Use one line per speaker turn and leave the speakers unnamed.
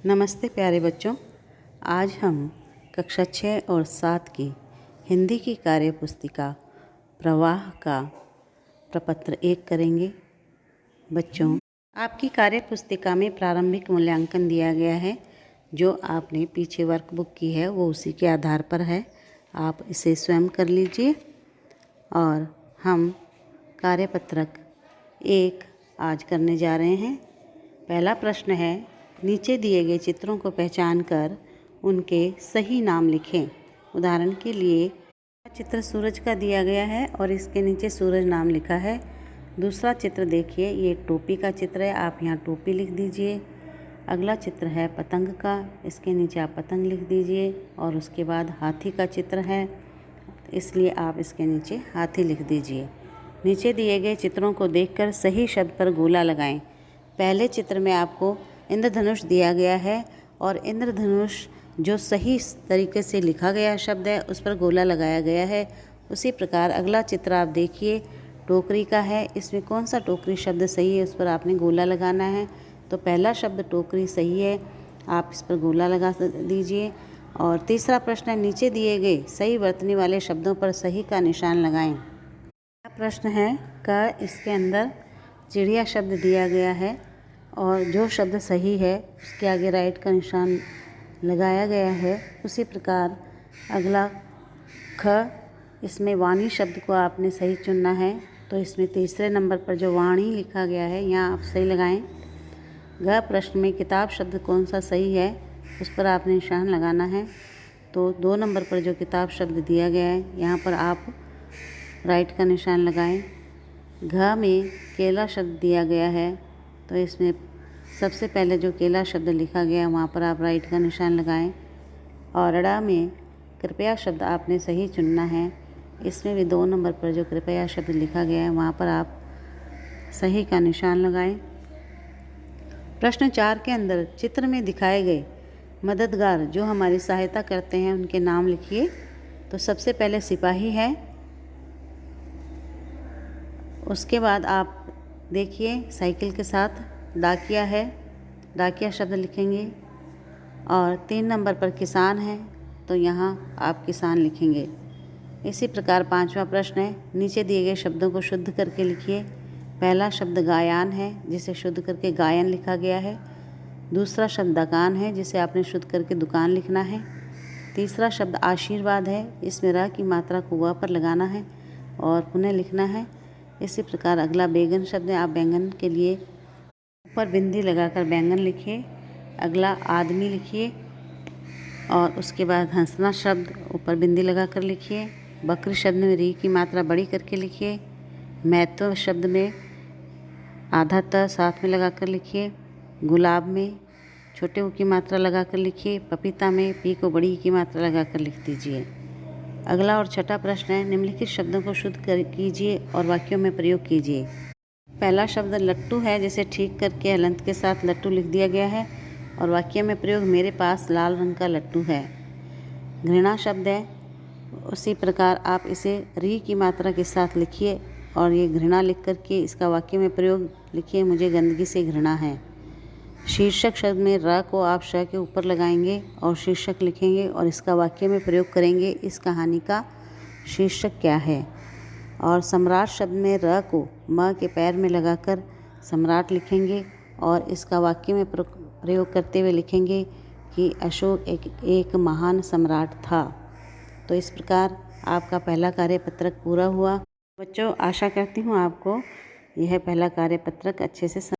नमस्ते प्यारे बच्चों। आज हम कक्षा 6 और 7 की हिंदी की कार्य पुस्तिका प्रवाह का प्रपत्र 1 करेंगे। बच्चों, आपकी कार्य पुस्तिका में प्रारंभिक मूल्यांकन दिया गया है। जो आपने पीछे वर्कबुक की है वो उसी के आधार पर है। आप इसे स्वयं कर लीजिए। और हम कार्यपत्रक 1 आज करने जा रहे हैं। पहला प्रश्न है, नीचे दिए गए चित्रों को पहचान कर उनके सही नाम लिखें। उदाहरण के लिए चित्र सूरज का दिया गया है और इसके नीचे सूरज नाम लिखा है। दूसरा चित्र देखिए, ये टोपी का चित्र है, आप यहाँ टोपी लिख दीजिए। अगला चित्र है पतंग का, इसके नीचे आप पतंग लिख दीजिए। और उसके बाद हाथी का चित्र है, इसलिए आप इसके नीचे हाथी लिख दीजिए। नीचे दिए गए चित्रों को देखकर सही शब्द पर गोला लगाएं। पहले चित्र में आपको इंद्रधनुष दिया गया है और इंद्रधनुष जो सही तरीके से लिखा गया शब्द है उस पर गोला लगाया गया है। उसी प्रकार अगला चित्र आप देखिए, टोकरी का है। इसमें कौन सा टोकरी शब्द सही है उस पर आपने गोला लगाना है। तो पहला शब्द टोकरी सही है, आप इस पर गोला लगा दीजिए। और तीसरा प्रश्न है, नीचे दिए गए सही वर्तनी वाले शब्दों पर सही का निशान लगाएं। प्रश्न है का इसके अंदर चिड़िया शब्द दिया गया है और जो शब्द सही है उसके आगे राइट का निशान लगाया गया है। उसी प्रकार अगला ख, इसमें वाणी शब्द को आपने सही चुनना है। तो इसमें तीसरे नंबर पर जो वाणी लिखा गया है यहाँ आप सही लगाएं। ग प्रश्न में किताब शब्द कौन सा सही है उस पर आपने निशान लगाना है। तो 2 नंबर पर जो किताब शब्द दिया गया है यहाँ पर आप राइट का निशान लगाएं। घ में केला शब्द दिया गया है, तो इसमें सबसे पहले जो केला शब्द लिखा गया है वहाँ पर आप राइट का निशान लगाएं। और ड़ में कृपया शब्द आपने सही चुनना है। इसमें भी 2 नंबर पर जो कृपया शब्द लिखा गया है वहाँ पर आप सही का निशान लगाएं। प्रश्न 4 के अंदर चित्र में दिखाए गए मददगार जो हमारी सहायता करते हैं उनके नाम लिखिए। तो सबसे पहले सिपाही है, उसके बाद आप देखिए साइकिल के साथ डाकिया है, डाकिया शब्द लिखेंगे। और 3 नंबर पर किसान है, तो यहाँ आप किसान लिखेंगे। इसी प्रकार 5वां प्रश्न है, नीचे दिए गए शब्दों को शुद्ध करके लिखिए। पहला शब्द गायन है जिसे शुद्ध करके गायन लिखा गया है। दूसरा शब्द दुकान है जिसे आपने शुद्ध करके दुकान लिखना है। तीसरा शब्द आशीर्वाद है, इसमें र की मात्रा को व पर लगाना है और पुनः लिखना है। इसी प्रकार अगला बैंगन शब्द है, आप बैंगन के लिए ऊपर बिंदी लगाकर बैंगन लिखिए। अगला आदमी लिखिए और उसके बाद हंसना शब्द ऊपर बिंदी लगाकर लिखिए। बकरी शब्द में री की मात्रा बड़ी करके लिखिए। महत्व शब्द में आधा त साथ में लगाकर लिखिए। गुलाब में छोटे ऊ की मात्रा लगाकर लिखिए। पपीता में पी को बड़ी की मात्रा लगाकर लिख दीजिए। अगला और छठा प्रश्न है, निम्नलिखित शब्दों को शुद्ध कीजिए और वाक्यों में प्रयोग कीजिए। पहला शब्द लट्टू है जिसे ठीक करके हलंत के साथ लट्टू लिख दिया गया है और वाक्य में प्रयोग, मेरे पास लाल रंग का लट्टू है। घृणा शब्द है, उसी प्रकार आप इसे री की मात्रा के साथ लिखिए और ये घृणा लिख करके इसका वाक्य में प्रयोग लिखिए, मुझे गंदगी से घृणा है। शीर्षक शब्द में र को आप श के ऊपर लगाएंगे और शीर्षक लिखेंगे और इसका वाक्य में प्रयोग करेंगे, इस कहानी का शीर्षक क्या है। और सम्राट शब्द में र को म के पैर में लगाकर सम्राट लिखेंगे और इसका वाक्य में प्रयोग करते हुए लिखेंगे कि अशोक एक महान सम्राट था। तो इस प्रकार आपका पहला कार्यपत्रक पूरा हुआ। बच्चों, आशा करती हूँ आपको यह पहला कार्यपत्रक अच्छे से